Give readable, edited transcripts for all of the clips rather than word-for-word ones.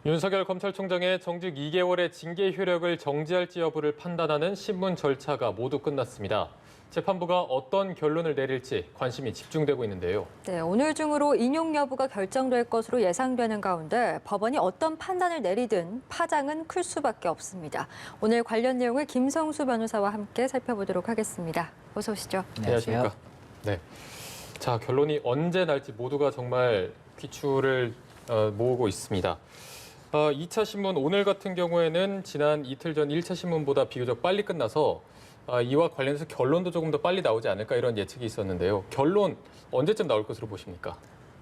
윤석열 검찰총장의 정직 2개월의 징계 효력을 정지할지 여부를 판단하는 신문 절차가 모두 끝났습니다. 재판부가 어떤 결론을 내릴지 관심이 집중되고 있는데요. 네, 오늘 중으로 인용 여부가 결정될 것으로 예상되는 가운데 법원이 어떤 판단을 내리든 파장은 클 수밖에 없습니다. 오늘 관련 내용을 김성수 변호사와 함께 살펴보도록 하겠습니다. 어서 오시죠. 안녕하십니까. 네. 자, 결론이 언제 날지 모두가 정말 귀추를 모으고 있습니다. 2차 신문 오늘 같은 경우에는 지난 이틀 전 1차 신문보다 비교적 빨리 끝나서 이와 관련해서 결론도 조금 더 빨리 나오지 않을까 이런 예측이 있었는데요. 결론 언제쯤 나올 것으로 보십니까?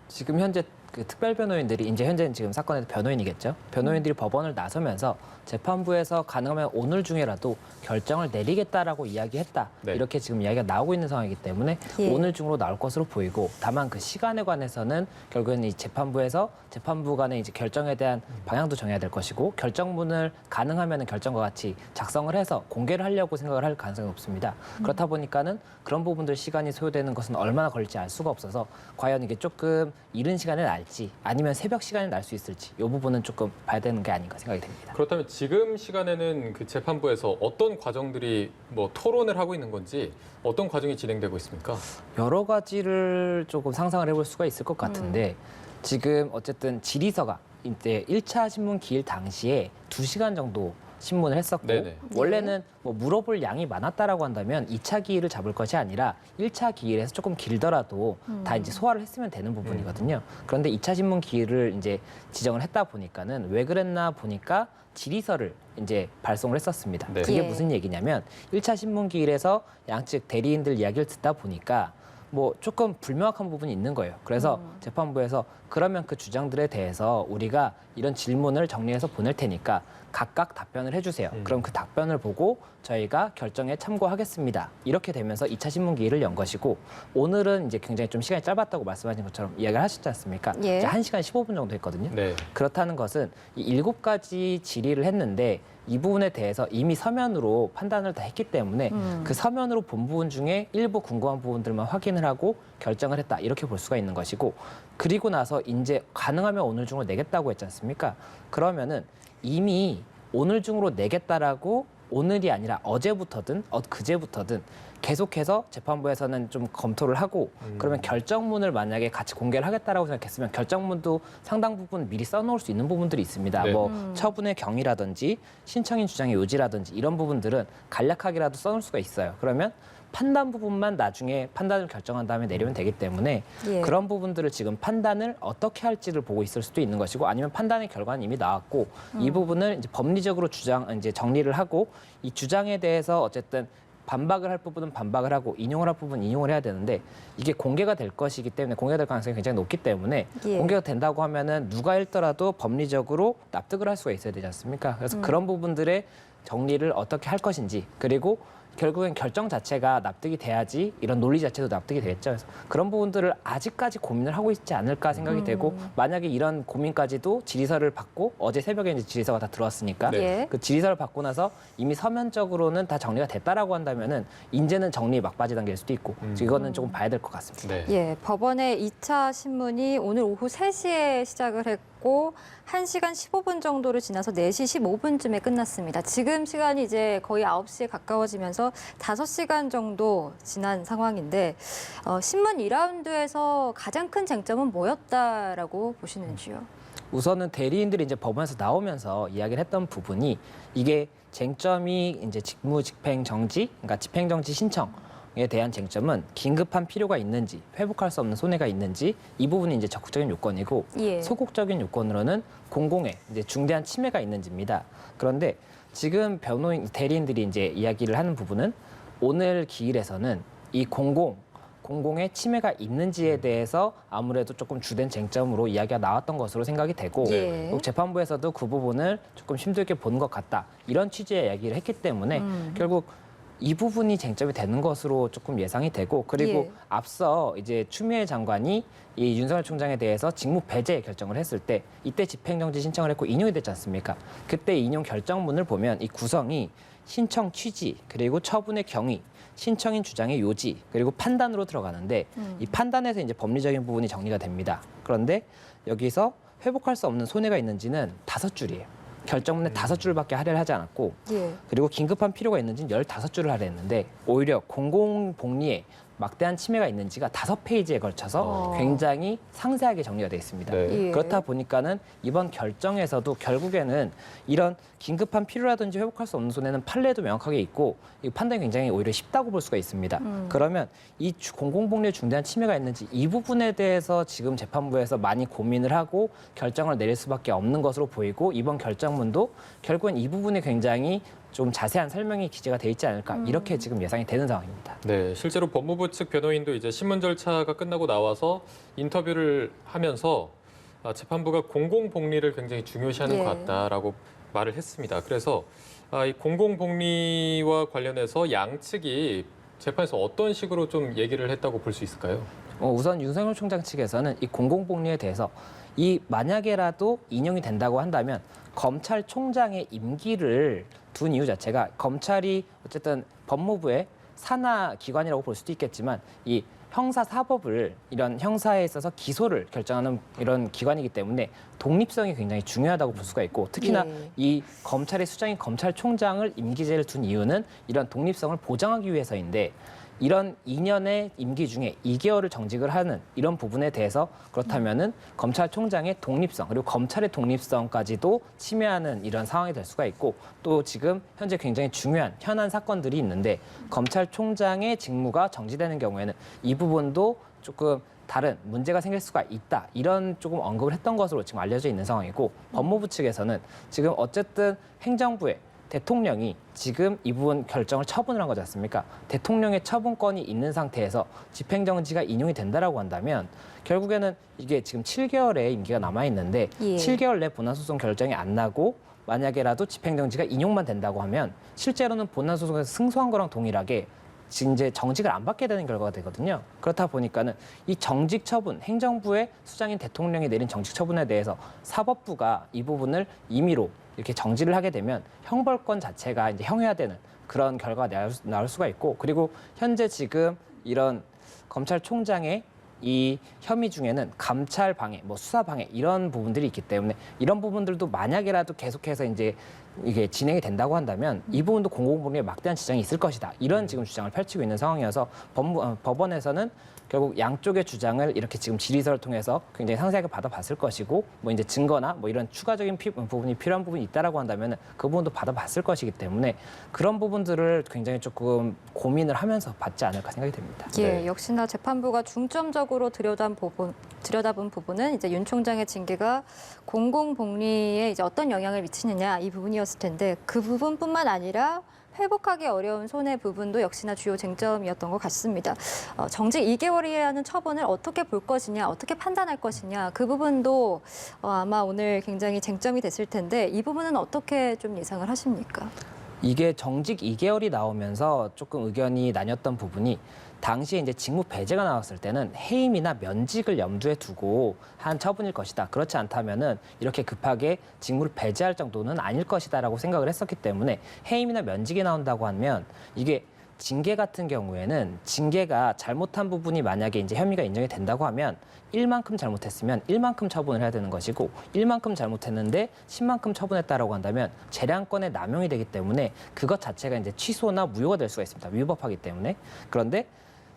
지금 현재 그 특별 변호인들이 이제 현재는 지금 사건의 변호인이겠죠. 변호인들이 법원을 나서면서 재판부에서 가능하면 오늘 중에라도 결정을 내리겠다라고 이야기했다. 네. 이렇게 지금 이야기가 나오고 있는 상황이기 때문에 오늘 중으로 나올 것으로 보이고 다만 그 시간에 관해서는 결국에는 이 재판부 간의 이제 결정에 대한 방향도 정해야 될 것이고 결정문을 가능하면 결정과 같이 작성을 해서 공개를 하려고 생각을 할 가능성이 높습니다. 그렇다 보니까는 그런 부분들 시간이 소요되는 것은 얼마나 걸릴지 알 수가 없어서 과연 이게 조금 이른 시간에 날지 아니면 새벽 시간에 날 수 있을지 이 부분은 조금 봐야 되는 게 아닌가 생각이 됩니다. 그렇다면 지금 시간에는 그 재판부에서 어떤 과정들이 토론을 하고 있는 건지 어떤 과정이 진행되고 있습니까? 여러 가지를 조금 상상을 해볼 수가 있을 것 같은데 지금 어쨌든 질의서가 이제 1차 신문 기일 당시에 2시간 정도 신문을 했었고 네네. 원래는 물어볼 양이 많았다라고 한다면 2차 기일을 잡을 것이 아니라 1차 기일에서 조금 길더라도 다 이제 소화를 했으면 되는 부분이거든요. 그런데 2차 신문 기일을 이제 지정을 했다 보니까는 왜 그랬나 보니까 질의서를 이제 발송을 했었습니다. 네. 그게 무슨 얘기냐면 1차 신문 기일에서 양측 대리인들 이야기를 듣다 보니까 조금 불명확한 부분이 있는 거예요. 그래서 재판부에서 그러면 그 주장들에 대해서 우리가 이런 질문을 정리해서 보낼 테니까 각각 답변을 해주세요. 그럼 그 답변을 보고 저희가 결정에 참고하겠습니다. 이렇게 되면서 2차 신문 기일을 연 것이고 오늘은 이제 굉장히 좀 시간이 짧았다고 말씀하신 것처럼 이야기를 하셨지 않습니까? 예. 이제 1시간 15분 정도 했거든요. 네. 그렇다는 것은 이 7가지 질의를 했는데 이 부분에 대해서 이미 서면으로 판단을 다 했기 때문에 그 서면으로 본 부분 중에 일부 궁금한 부분들만 확인을 하고 결정을 했다. 이렇게 볼 수가 있는 것이고 그리고 나서 이제 가능하면 오늘 중으로 내겠다고 했지 않습니까? 그러면은 이미 오늘 중으로 내겠다라고 오늘이 아니라 어제부터든 그제부터든 계속해서 재판부에서는 좀 검토를 하고 그러면 결정문을 만약에 같이 공개를 하겠다라고 생각했으면 결정문도 상당 부분 미리 써놓을 수 있는 부분들이 있습니다. 네. 처분의 경위라든지 신청인 주장의 요지라든지 이런 부분들은 간략하게라도 써놓을 수가 있어요. 그러면 판단 부분만 나중에 판단을 결정한 다음에 내리면 되기 때문에 그런 부분들을 지금 판단을 어떻게 할지를 보고 있을 수도 있는 것이고 아니면 판단의 결과는 이미 나왔고 이 부분을 이제 법리적으로 이제 정리를 하고 이 주장에 대해서 어쨌든 반박을 할 부분은 반박을 하고 인용을 할 부분은 인용을 해야 되는데 이게 공개가 될 것이기 때문에 공개가 될 가능성이 굉장히 높기 때문에 공개가 된다고 하면은 누가 읽더라도 법리적으로 납득을 할 수가 있어야 되지 않습니까? 그래서 그런 부분들의 정리를 어떻게 할 것인지 그리고 결국엔 결정 자체가 납득이 돼야지 이런 논리 자체도 납득이 되겠죠. 그래서 그런 부분들을 아직까지 고민을 하고 있지 않을까 생각이 되고 만약에 이런 고민까지도 질의서를 받고 어제 새벽에 이제 질의서가 다 들어왔으니까 그 질의서를 받고 나서 이미 서면적으로는 다 정리가 됐다라고 한다면은 이제는 정리 막바지 단계일 수도 있고 이거는 조금 봐야 될 것 같습니다. 네. 예, 법원의 2차 신문이 오늘 오후 3시에 시작을 했고 1시간 15분 정도를 지나서 4시 15분쯤에 끝났습니다. 지금 시간이 이제 거의 9시에 가까워지면서 5시간 정도 지난 상황인데 신문 2라운드에서 가장 큰 쟁점은 뭐였다라고 보시는지요? 우선은 대리인들이 이제 법원에서 나오면서 이야기를 했던 부분이 이게 쟁점이 이제 직무 집행 정지, 그러니까 집행 정지 신청에 대한 쟁점은 긴급한 필요가 있는지, 회복할 수 없는 손해가 있는지 이 부분이 이제 적극적인 요건이고 소극적인 요건으로는 공공의 이제 중대한 침해가 있는지입니다. 그런데 지금 대리인들이 이제 이야기를 하는 부분은 오늘 기일에서는 이 공공의 침해가 있는지에 대해서 아무래도 조금 주된 쟁점으로 이야기가 나왔던 것으로 생각이 되고 재판부에서도 그 부분을 조금 힘들게 보는 것 같다. 이런 취지의 이야기를 했기 때문에 결국 이 부분이 쟁점이 되는 것으로 조금 예상이 되고 그리고 앞서 이제 추미애 장관이 이 윤석열 총장에 대해서 직무 배제 결정을 했을 때 이때 집행정지 신청을 했고 인용이 됐지 않습니까? 그때 인용 결정문을 보면 이 구성이 신청 취지 그리고 처분의 경위 신청인 주장의 요지 그리고 판단으로 들어가는데 이 판단에서 이제 법리적인 부분이 정리가 됩니다. 그런데 여기서 회복할 수 없는 손해가 있는지는 5줄이에요. 결정문에 5줄밖에 할애를 하지 않았고 예. 그리고 긴급한 필요가 있는지는 15줄을 할애했는데 오히려 공공복리에 막대한 침해가 있는지가 5페이지에 걸쳐서 굉장히 상세하게 정리가 되어 있습니다. 네. 예. 그렇다 보니까는 이번 결정에서도 결국에는 이런 긴급한 필요라든지 회복할 수 없는 손해는 판례도 명확하게 있고 이 판단이 굉장히 오히려 쉽다고 볼 수가 있습니다. 그러면 이 공공복리에 중대한 침해가 있는지 이 부분에 대해서 지금 재판부에서 많이 고민을 하고 결정을 내릴 수밖에 없는 것으로 보이고 이번 결정문도 결국은 이 부분에 굉장히 좀 자세한 설명이 기재가 돼 있지 않을까 이렇게 지금 예상이 되는 상황입니다. 네, 실제로 법무부 측 변호인도 이제 신문 절차가 끝나고 나와서 인터뷰를 하면서 재판부가 공공복리를 굉장히 중요시하는 예. 것 같다라고 말을 했습니다. 그래서 이 공공복리와 관련해서 양측이 재판에서 어떤 식으로 좀 얘기를 했다고 볼 수 있을까요? 우선 윤석열 총장 측에서는 이 공공복리에 대해서 이 만약에라도 인용이 된다고 한다면 검찰총장의 임기를 둔 이유 자체가 검찰이 어쨌든 법무부의 산하 기관이라고 볼 수도 있겠지만 이 형사사법을 이런 형사에 있어서 기소를 결정하는 이런 기관이기 때문에 독립성이 굉장히 중요하다고 볼 수가 있고 특히나 예. 이 검찰의 수장인 검찰총장을 임기제를 둔 이유는 이런 독립성을 보장하기 위해서인데 이런 2년의 임기 중에 2개월을 정직을 하는 이런 부분에 대해서 그렇다면은 검찰총장의 독립성 그리고 검찰의 독립성까지도 침해하는 이런 상황이 될 수가 있고 또 지금 현재 굉장히 중요한 현안 사건들이 있는데 검찰총장의 직무가 정지되는 경우에는 이 부분도 조금 다른 문제가 생길 수가 있다. 이런 조금 언급을 했던 것으로 지금 알려져 있는 상황이고 법무부 측에서는 지금 어쨌든 행정부의 대통령이 지금 이 부분 결정을 처분을 한 거지 않습니까? 대통령의 처분권이 있는 상태에서 집행정지가 인용이 된다라고 한다면 결국에는 이게 지금 7개월의 임기가 남아 있는데 예. 7개월 내 본안소송 결정이 안 나고 만약에라도 집행정지가 인용만 된다고 하면 실제로는 본안소송에서 승소한 거랑 동일하게 지금 이제 정직을 안 받게 되는 결과가 되거든요. 그렇다 보니까는 이 정직 처분, 행정부의 수장인 대통령이 내린 정직 처분에 대해서 사법부가 이 부분을 임의로 이렇게 정지를 하게 되면 형벌권 자체가 이제 형해화되는 그런 결과가 나올 수가 있고 그리고 현재 지금 이런 검찰총장의 이 혐의 중에는 감찰 방해, 뭐 수사 방해 이런 부분들이 있기 때문에 이런 부분들도 만약에라도 계속해서 이제 이게 진행이 된다고 한다면 이 부분도 공공복리에 막대한 지장이 있을 것이다. 이런 지금 주장을 펼치고 있는 상황이어서 법원에서는 결국 양쪽의 주장을 이렇게 지금 질의서를 통해서 굉장히 상세하게 받아봤을 것이고 뭐 이제 증거나 뭐 이런 추가적인 부분이 필요한 부분이 있다라고 한다면 그 부분도 받아봤을 것이기 때문에 그런 부분들을 굉장히 조금 고민을 하면서 받지 않을까 생각이 됩니다. 예, 네. 역시나 재판부가 중점적으로 들여다본 부분은 이제 윤 총장의 징계가 공공복리에 이제 어떤 영향을 미치느냐 이 부분이었을 텐데 그 부분뿐만 아니라 회복하기 어려운 손해 부분도 역시나 주요 쟁점이었던 것 같습니다. 정직 2개월이라는 처분을 어떻게 볼 것이냐, 어떻게 판단할 것이냐 그 부분도 아마 오늘 굉장히 쟁점이 됐을 텐데 이 부분은 어떻게 좀 예상을 하십니까? 이게 정직 2개월이 나오면서 조금 의견이 나뉘었던 부분이 당시에 이제 직무 배제가 나왔을 때는 해임이나 면직을 염두에 두고 한 처분일 것이다. 그렇지 않다면은 이렇게 급하게 직무를 배제할 정도는 아닐 것이다라고 생각을 했었기 때문에 해임이나 면직이 나온다고 하면 이게 징계 같은 경우에는 징계가 잘못한 부분이 만약에 이제 혐의가 인정이 된다고 하면 1만큼 잘못했으면 1만큼 처분을 해야 되는 것이고 1만큼 잘못했는데 10만큼 처분했다라고 한다면 재량권의 남용이 되기 때문에 그것 자체가 이제 취소나 무효가 될 수가 있습니다. 위법하기 때문에. 그런데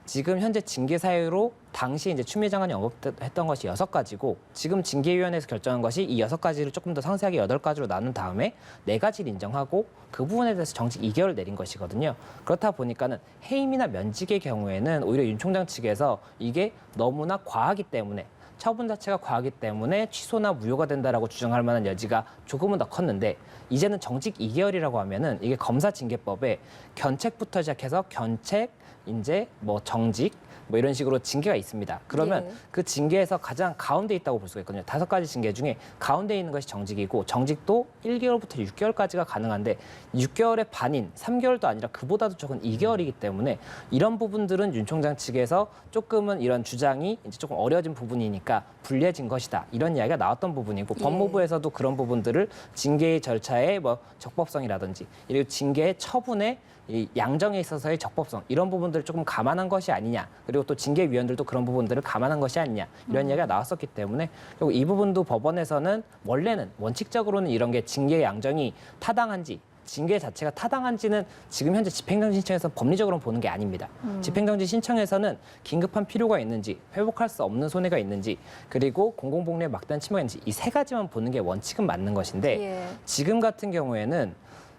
지금 현재 징계 사유로 당시 이제 추미애 장관이 언급했던 것이 6가지고 지금 징계위원회에서 결정한 것이 이 6가지를 조금 더 상세하게 8가지로 나눈 다음에 4가지를 인정하고 그 부분에 대해서 정직 2개월을 내린 것이거든요. 그렇다 보니까는 해임이나 면직의 경우에는 오히려 윤 총장 측에서 이게 너무나 과하기 때문에 처분 자체가 과하기 때문에 취소나 무효가 된다라고 주장할 만한 여지가 조금은 더 컸는데 이제는 정직 2개월이라고 하면은 이게 검사징계법에 견책부터 시작해서 견책, 이제 뭐 정직 뭐 이런 식으로 징계가 있습니다. 그러면 예. 그 징계에서 가장 가운데 있다고 볼 수가 있거든요. 5가지 징계 중에 가운데 있는 것이 정직이고 정직도 1개월부터 6개월까지가 가능한데 6개월의 반인 3개월도 아니라 그보다도 적은 2개월이기 때문에 이런 부분들은 윤 총장 측에서 조금은 이런 주장이 이제 조금 어려진 부분이니까 불리해진 것이다. 이런 이야기가 나왔던 부분이고 예. 법무부에서도 그런 부분들을 징계의 절차의 뭐 적법성이라든지 그리고 징계의 처분의 이 양정에 있어서의 적법성 이런 부분들을 조금 감안한 것이 아니냐, 그리고 또 징계위원들도 그런 부분들을 감안한 것이 아니냐 이런 이야기가 나왔었기 때문에 결국 이 부분도 법원에서는 원래는 원칙적으로는 이런 게 징계 양정이 타당한지 징계 자체가 타당한지는 지금 현재 집행정지 신청에서 법리적으로 보는 게 아닙니다. 집행정지 신청에서는 긴급한 필요가 있는지, 회복할 수 없는 손해가 있는지, 그리고 공공복리에 막대한 침해가 있는지 이 세 가지만 보는 게 원칙은 맞는 것인데 예. 지금 같은 경우에는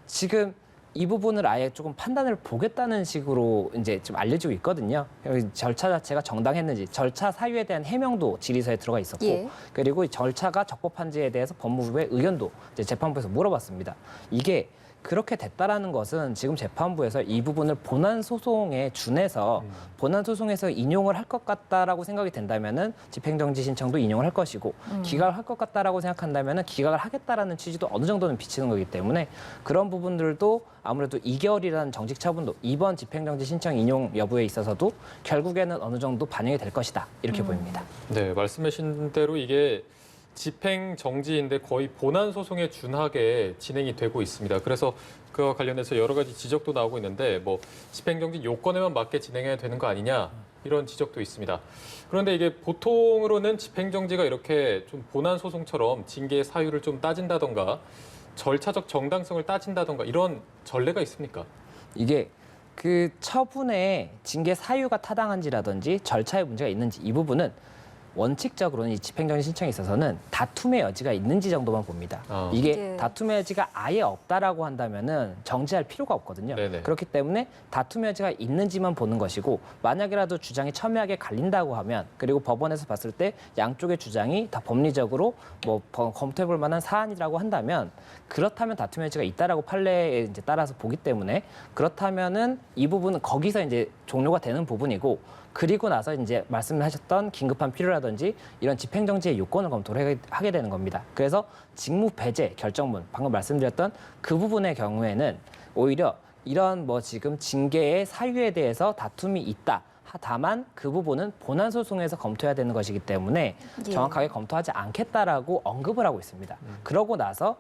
지금 이 부분을 아예 조금 판단을 보겠다는 식으로 이제 좀 알려지고 있거든요. 절차 자체가 정당했는지, 절차 사유에 대한 해명도 질의서에 들어가 있었고, 예. 그리고 이 절차가 적법한지에 대해서 법무부의 의견도 이제 재판부에서 물어봤습니다. 이게 그렇게 됐다라는 것은 지금 재판부에서 이 부분을 본안 소송에 준해서 본안 소송에서 인용을 할 것 같다라고 생각이 된다면은 집행정지 신청도 인용을 할 것이고 기각을 할 것 같다라고 생각한다면은 기각을 하겠다라는 취지도 어느 정도는 비치는 거기 때문에 그런 부분들도 아무래도 2개월이라는 정직 처분도 이번 집행정지 신청 인용 여부에 있어서도 결국에는 어느 정도 반영이 될 것이다 이렇게 보입니다. 네, 말씀하신 대로 이게 집행 정지인데 거의 본안 소송에 준하게 진행이 되고 있습니다. 그래서 그와 관련해서 여러 가지 지적도 나오고 있는데 뭐 집행 정지 요건에만 맞게 진행해야 되는 거 아니냐 이런 지적도 있습니다. 그런데 이게 보통으로는 집행 정지가 이렇게 좀 본안 소송처럼 징계 사유를 좀 따진다던가 절차적 정당성을 따진다던가 이런 전례가 있습니까? 이게 그 처분의 징계 사유가 타당한지라든지 절차에 문제가 있는지 이 부분은 원칙적으로는 이 집행정지 신청에 있어서는 다툼의 여지가 있는지 정도만 봅니다. 이게 네. 다툼의 여지가 아예 없다라고 한다면은 정지할 필요가 없거든요. 네네. 그렇기 때문에 다툼의 여지가 있는지만 보는 것이고 만약이라도 주장이 첨예하게 갈린다고 하면 그리고 법원에서 봤을 때 양쪽의 주장이 다 법리적으로 뭐 검토해볼 만한 사안이라고 한다면 그렇다면 다툼의 여지가 있다라고 판례에 이제 따라서 보기 때문에 그렇다면은 이 부분은 거기서 이제 종료가 되는 부분이고. 그리고 나서 이제 말씀하셨던 긴급한 필요라든지 이런 집행정지의 요건을 검토를 하게 되는 겁니다. 그래서 직무 배제 결정문, 방금 말씀드렸던 그 부분의 경우에는 오히려 이런 뭐 지금 징계의 사유에 대해서 다툼이 있다. 다만 그 부분은 본안 소송에서 검토해야 되는 것이기 때문에 예. 정확하게 검토하지 않겠다라고 언급을 하고 있습니다. 그러고 나서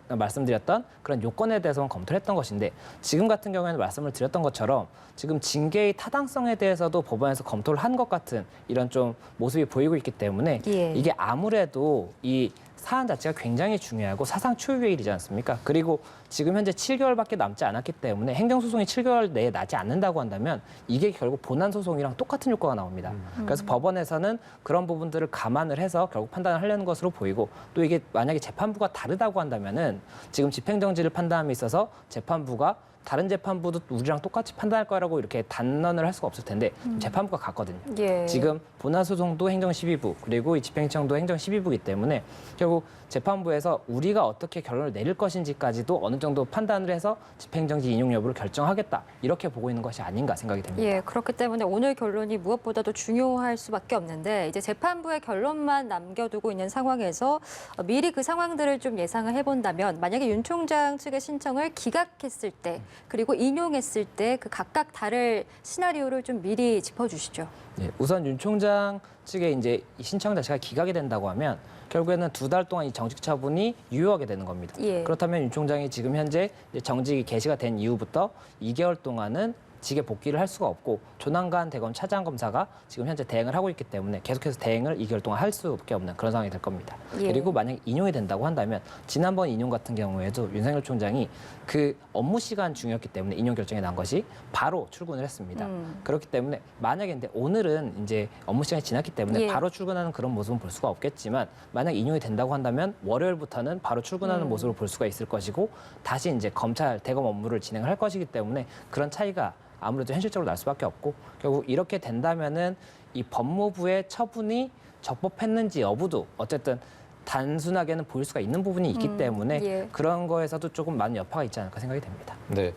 말씀드렸던 그런 요건에 대해서만 검토를 했던 것인데 지금 같은 경우에는 말씀을 드렸던 것처럼 지금 징계의 타당성에 대해서도 법원에서 검토를 한 것 같은 이런 좀 모습이 보이고 있기 때문에 예. 이게 아무래도 이 사안 자체가 굉장히 중요하고 사상 초유의 일이지 않습니까? 그리고 지금 현재 7개월밖에 남지 않았기 때문에 행정소송이 7개월 내에 나지 않는다고 한다면 이게 결국 본안소송이랑 똑같은 효과가 나옵니다. 그래서 법원에서는 그런 부분들을 감안을 해서 결국 판단을 하려는 것으로 보이고 또 이게 만약에 재판부가 다르다고 한다면은 지금 집행정지를 판단함에 있어서 재판부가 다른 재판부도 우리랑 똑같이 판단할 거라고 이렇게 단언을 할 수가 없을 텐데 재판부가 같거든요. 예. 지금 본안소송도 행정12부 그리고 이 집행청도 행정12부이기 때문에 결국 재판부에서 우리가 어떻게 결론을 내릴 것인지까지도 어느 정도 판단을 해서 집행정지 인용 여부를 결정하겠다 이렇게 보고 있는 것이 아닌가 생각이 됩니다. 예, 그렇기 때문에 오늘 결론이 무엇보다도 중요할 수밖에 없는데 이제 재판부의 결론만 남겨두고 있는 상황에서 미리 그 상황들을 좀 예상을 해본다면 만약에 윤 총장 측의 신청을 기각했을 때 그리고 인용했을 때 그 각각 다를 시나리오를 좀 미리 짚어주시죠. 예, 우선 윤 총장 측의 이제 이 신청 자체가 기각이 된다고 하면 결국에는 2달 동안 이 정직 처분이 유효하게 되는 겁니다. 예. 그렇다면 윤 총장이 지금 현재 이제 정직이 개시가 된 이후부터 2개월 동안은 직에 복귀를 할 수가 없고 조난관 대검 차장 검사가 지금 현재 대행을 하고 있기 때문에 계속해서 대행을 2개월 동안 할 수밖에 없는 그런 상황이 될 겁니다. 예. 그리고 만약 인용이 된다고 한다면 지난번 인용 같은 경우에도 윤석열 총장이 그 업무 시간 중이었기 때문에 인용 결정이 난 것이 바로 출근을 했습니다. 그렇기 때문에 만약에 근데 오늘은 이제 업무 시간이 지났기 때문에 예. 바로 출근하는 그런 모습은 볼 수가 없겠지만 만약 인용이 된다고 한다면 월요일부터는 바로 출근하는 모습을 볼 수가 있을 것이고 다시 이제 검찰 대검 업무를 진행을 할 것이기 때문에 그런 차이가 아무래도 현실적으로 날 수밖에 없고 결국 이렇게 된다면은 이 법무부의 처분이 적법했는지 여부도 어쨌든 단순하게는 보일 수가 있는 부분이 있기 때문에 예. 그런 거에서도 조금 많은 여파가 있지 않을까 생각이 됩니다. 네.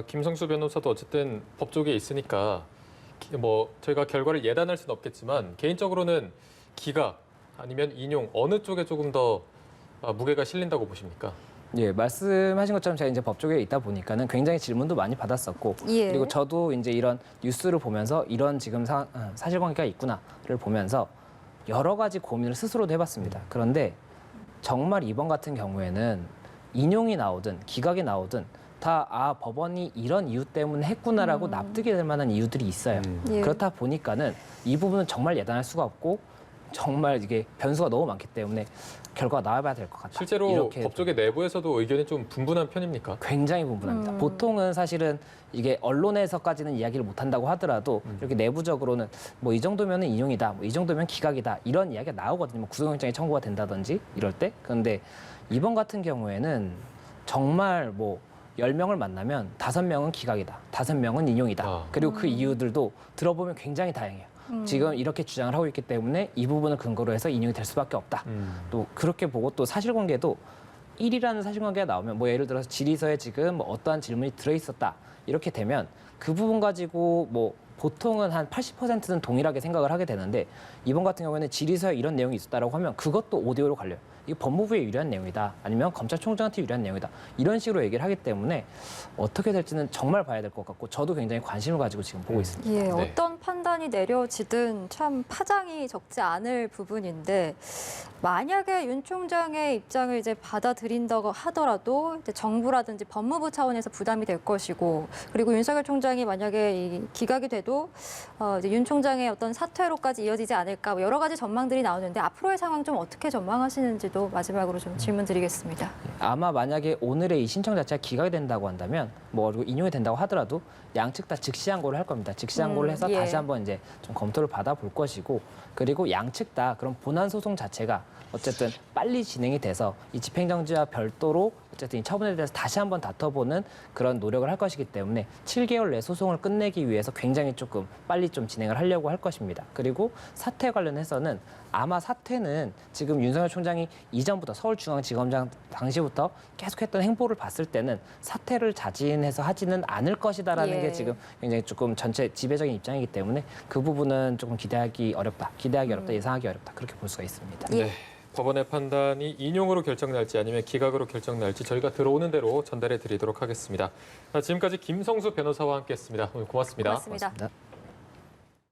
김성수 변호사도 어쨌든 법 쪽에 있으니까 뭐 저희가 결과를 예단할 수는 없겠지만 개인적으로는 기각 아니면 인용 어느 쪽에 조금 더 무게가 실린다고 보십니까? 예, 말씀하신 것처럼 제가 이제 법 쪽에 있다 보니까는 굉장히 질문도 많이 받았었고 예. 그리고 저도 이제 이런 뉴스를 보면서 이런 지금 사실관계가 있구나를 보면서 여러 가지 고민을 스스로도 해봤습니다. 그런데 정말 이번 같은 경우에는 인용이 나오든 기각이 나오든 다 법원이 이런 이유 때문에 했구나라고 납득이 될 만한 이유들이 있어요. 예. 그렇다 보니까는 이 부분은 정말 예단할 수가 없고 정말 이게 변수가 너무 많기 때문에 결과가 나와봐야 될 것 같다. 실제로 이렇게 법조계 내부에서도 의견이 좀 분분한 편입니까? 굉장히 분분합니다. 보통은 사실은 이게 언론에서까지는 이야기를 못한다고 하더라도 이렇게 내부적으로는 뭐 이 정도면은 인용이다, 뭐 이 정도면 기각이다 이런 이야기가 나오거든요. 뭐 구속영장이 청구가 된다든지 이럴 때. 그런데 이번 같은 경우에는 정말 뭐 10명을 만나면 5명은 기각이다, 5명은 인용이다. 그리고 그 이유들도 들어보면 굉장히 다양해요. 지금 이렇게 주장을 하고 있기 때문에 이 부분을 근거로 해서 인용이 될 수밖에 없다. 또 그렇게 보고 또 사실관계도 1이라는 사실관계가 나오면 뭐 예를 들어서 질의서에 지금 뭐 어떠한 질문이 들어있었다 이렇게 되면 그 부분 가지고 뭐 보통은 한 80%는 동일하게 생각을 하게 되는데 이번 같은 경우에는 질의서에 이런 내용이 있었다라고 하면 그것도 오디오로 갈려요. 이게 법무부에 유리한 내용이다. 아니면 검찰총장한테 유리한 내용이다. 이런 식으로 얘기를 하기 때문에 어떻게 될지는 정말 봐야 될 것 같고 저도 굉장히 관심을 가지고 지금 보고 있습니다. 예, 네. 어떤 판단이 내려지든 참 파장이 적지 않을 부분인데 만약에 윤 총장의 입장을 이제 받아들인다고 하더라도 이제 정부라든지 법무부 차원에서 부담이 될 것이고 그리고 윤석열 총장이 만약에 이 기각이 돼도 이제 윤 총장의 어떤 사퇴로까지 이어지지 않을까 뭐 여러 가지 전망들이 나오는데 앞으로의 상황 좀 어떻게 전망하시는지도 마지막으로 좀 질문드리겠습니다. 아마 만약에 오늘의 이 신청 자체가 기각이 된다고 한다면 뭐 그리고 인용이 된다고 하더라도 양측 다 즉시 항고를 할 겁니다. 즉시 항고를 해서 예. 다시 한번 이제 좀 검토를 받아볼 것이고 그리고 양측 다 그런 본안 소송 자체가 어쨌든 빨리 진행이 돼서 이 집행정지와 별도로 어쨌든 이 처분에 대해서 다시 한번 다퉈보는 그런 노력을 할 것이기 때문에 7개월 내 소송을 끝내기 위해서 굉장히 조금 빨리 좀 진행을 하려고 할 것입니다. 그리고 사퇴 관련해서는 아마 사퇴는 지금 윤석열 총장이 이전부터 서울중앙지검장 당시부터 계속했던 행보를 봤을 때는 사퇴를 자진해서 하지는 않을 것이다라는 예. 게 지금 굉장히 조금 전체 지배적인 입장이기 때문에 그 부분은 조금 기대하기 어렵다, 예상하기 어렵다 그렇게 볼 수가 있습니다. 네. 법원의 판단이 인용으로 결정날지 아니면 기각으로 결정날지 저희가 들어오는 대로 전달해 드리도록 하겠습니다. 지금까지 김성수 변호사와 함께했습니다. 오늘 고맙습니다. 고맙습니다. 고맙습니다.